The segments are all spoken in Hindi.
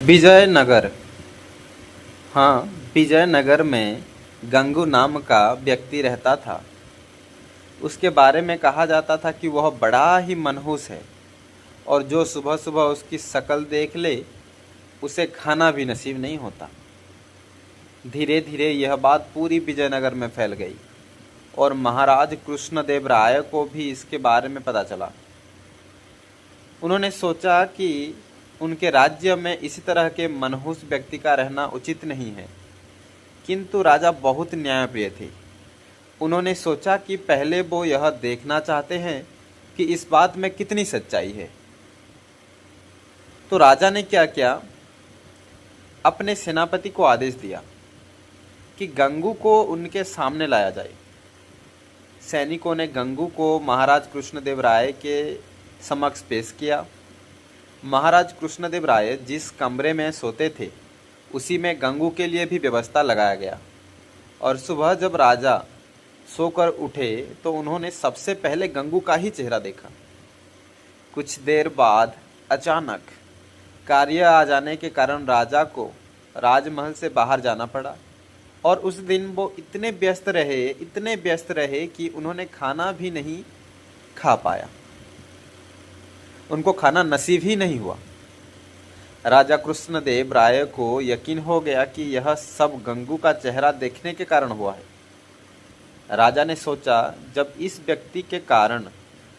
विजयनगर। हाँ, विजयनगर में गंगू नाम का व्यक्ति रहता था। उसके बारे में कहा जाता था कि वह बड़ा ही मनहूस है और जो सुबह सुबह उसकी शक्ल देख ले उसे खाना भी नसीब नहीं होता। धीरे धीरे यह बात पूरी विजयनगर में फैल गई और महाराज कृष्णदेव राय को भी इसके बारे में पता चला। उन्होंने सोचा कि उनके राज्य में इसी तरह के मनहूस व्यक्ति का रहना उचित नहीं है, किंतु राजा बहुत न्यायप्रिय थे। उन्होंने सोचा कि पहले वो यह देखना चाहते हैं कि इस बात में कितनी सच्चाई है। तो राजा ने क्या किया, अपने सेनापति को आदेश दिया कि गंगू को उनके सामने लाया जाए। सैनिकों ने गंगू को महाराज कृष्णदेव राय के समक्ष पेश किया। महाराज कृष्णदेव राय जिस कमरे में सोते थे उसी में गंगू के लिए भी व्यवस्था लगाया गया और सुबह जब राजा सोकर उठे तो उन्होंने सबसे पहले गंगू का ही चेहरा देखा। कुछ देर बाद अचानक कार्य आ जाने के कारण राजा को राजमहल से बाहर जाना पड़ा और उस दिन वो इतने व्यस्त रहे कि उन्होंने खाना भी नहीं खा पाया। उनको खाना नसीब ही नहीं हुआ। राजा कृष्णदेव राय को यकीन हो गया कि यह सब गंगू का चेहरा देखने के कारण हुआ है। राजा ने सोचा, जब इस व्यक्ति के कारण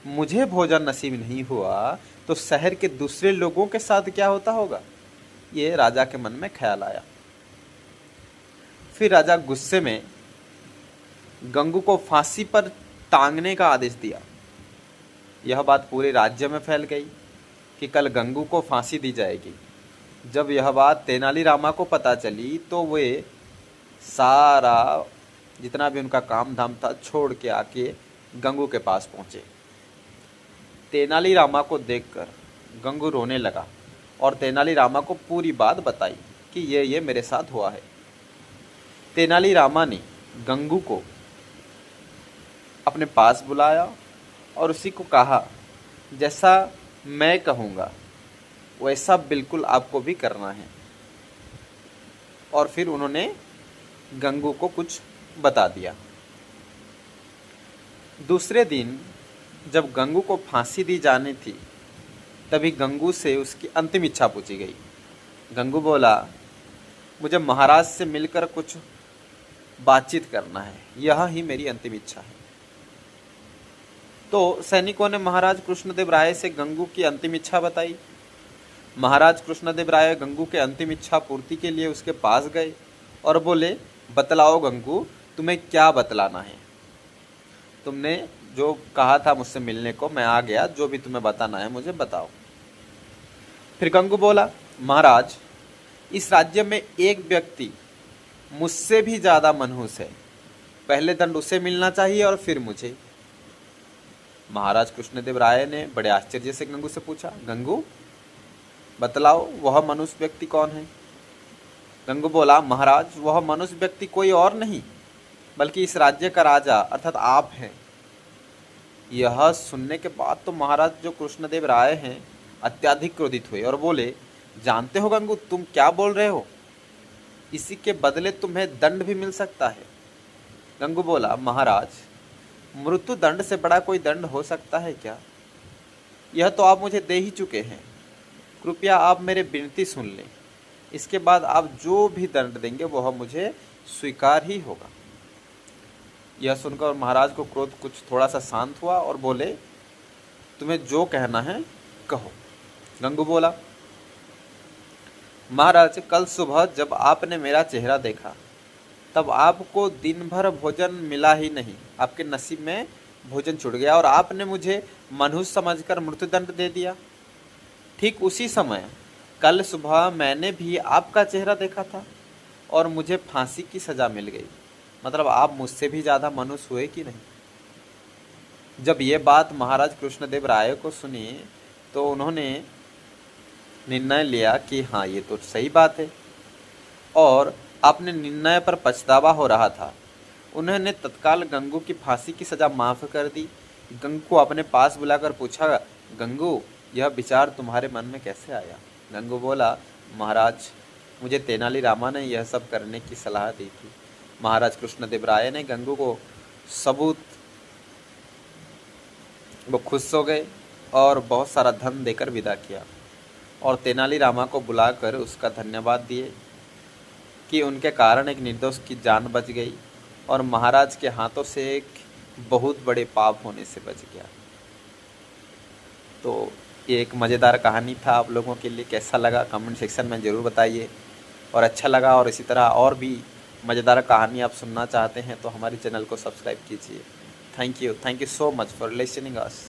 मुझे भोजन नसीब नहीं हुआ तो शहर के दूसरे लोगों के साथ क्या होता होगा। ये राजा के मन में ख्याल आया। फिर राजा गुस्से में गंगू को फांसी पर टांगने का आदेश दिया। यह बात पूरे राज्य में फैल गई कि कल गंगू को फांसी दी जाएगी। जब यह बात तेनालीरामा को पता चली तो वे सारा जितना भी उनका काम धाम था छोड़ के आके गंगू के पास पहुंचे। तेनालीरामा को देखकर गंगू रोने लगा और तेनालीरामा को पूरी बात बताई कि ये मेरे साथ हुआ है। तेनालीरामा ने गंगू को अपने पास बुलाया और उसी को कहा, जैसा मैं कहूँगा वैसा बिल्कुल आपको भी करना है। और फिर उन्होंने गंगू को कुछ बता दिया। दूसरे दिन जब गंगू को फांसी दी जानी थी तभी गंगू से उसकी अंतिम इच्छा पूछी गई। गंगू बोला, मुझे महाराज से मिलकर कुछ बातचीत करना है, यह ही मेरी अंतिम इच्छा है। तो सैनिकों ने महाराज कृष्णदेव राय से गंगू की अंतिम इच्छा बताई। महाराज कृष्णदेव राय गंगू के अंतिम इच्छा पूर्ति के लिए उसके पास गए और बोले, बतलाओ गंगू, तुम्हें क्या बतलाना है। तुमने जो कहा था मुझसे मिलने को, मैं आ गया, जो भी तुम्हें बताना है मुझे बताओ। फिर गंगू बोला, महाराज, इस राज्य में एक व्यक्ति मुझसे भी ज्यादा मनहूस है। पहले दंड उसे मिलना चाहिए और फिर मुझे। महाराज कृष्णदेव राय ने बड़े आश्चर्य से गंगू से पूछा, गंगू बतलाओ वह मनुष्य व्यक्ति कौन है। गंगू बोला, महाराज, वह मनुष्य व्यक्ति कोई और नहीं बल्कि इस राज्य का राजा अर्थात आप हैं। यह सुनने के बाद तो महाराज जो कृष्णदेव राय हैं अत्याधिक क्रोधित हुए और बोले, जानते हो गंगू, तुम क्या बोल रहे हो, इसी के बदले तुम्हें दंड भी मिल सकता है। गंगू बोला, महाराज, मृत्यु दंड से बड़ा कोई दंड हो सकता है क्या। यह तो आप मुझे दे ही चुके हैं। कृपया आप मेरे विनती सुन लें, इसके बाद आप जो भी दंड देंगे वह मुझे स्वीकार ही होगा। यह सुनकर महाराज को क्रोध कुछ थोड़ा सा शांत हुआ और बोले, तुम्हें जो कहना है कहो। गंगू बोला, महाराज, कल सुबह जब आपने मेरा चेहरा देखा तब आपको दिन भर भोजन मिला ही नहीं, आपके नसीब में भोजन छूट गया और आपने मुझे मनहूस समझकर मृत्युदंड दे दिया। ठीक उसी समय कल सुबह मैंने भी आपका चेहरा देखा था और मुझे फांसी की सजा मिल गई। मतलब आप मुझसे भी ज़्यादा मनहूस हुए कि नहीं। जब ये बात महाराज कृष्णदेव राय को सुनी तो उन्होंने निर्णय लिया कि हाँ, ये तो सही बात है और अपने निर्णय पर पछतावा हो रहा था। उन्होंने तत्काल गंगू की फांसी की सज़ा माफ़ कर दी। गंगू को अपने पास बुलाकर पूछा, गंगू, यह विचार तुम्हारे मन में कैसे आया। गंगू बोला, महाराज, मुझे तेनालीरामा ने यह सब करने की सलाह दी थी। महाराज कृष्णदेव राय ने गंगू को सबूत, वो खुश हो गए और बहुत सारा धन देकर विदा किया और तेनालीरामा को बुलाकर उसका धन्यवाद दिए कि उनके कारण एक निर्दोष की जान बच गई और महाराज के हाथों से एक बहुत बड़े पाप होने से बच गया। तो ये एक मज़ेदार कहानी था। आप लोगों के लिए कैसा लगा कमेंट सेक्शन में ज़रूर बताइए, और अच्छा लगा और इसी तरह और भी मज़ेदार कहानी आप सुनना चाहते हैं तो हमारे चैनल को सब्सक्राइब कीजिए। Thank you so much for listening us.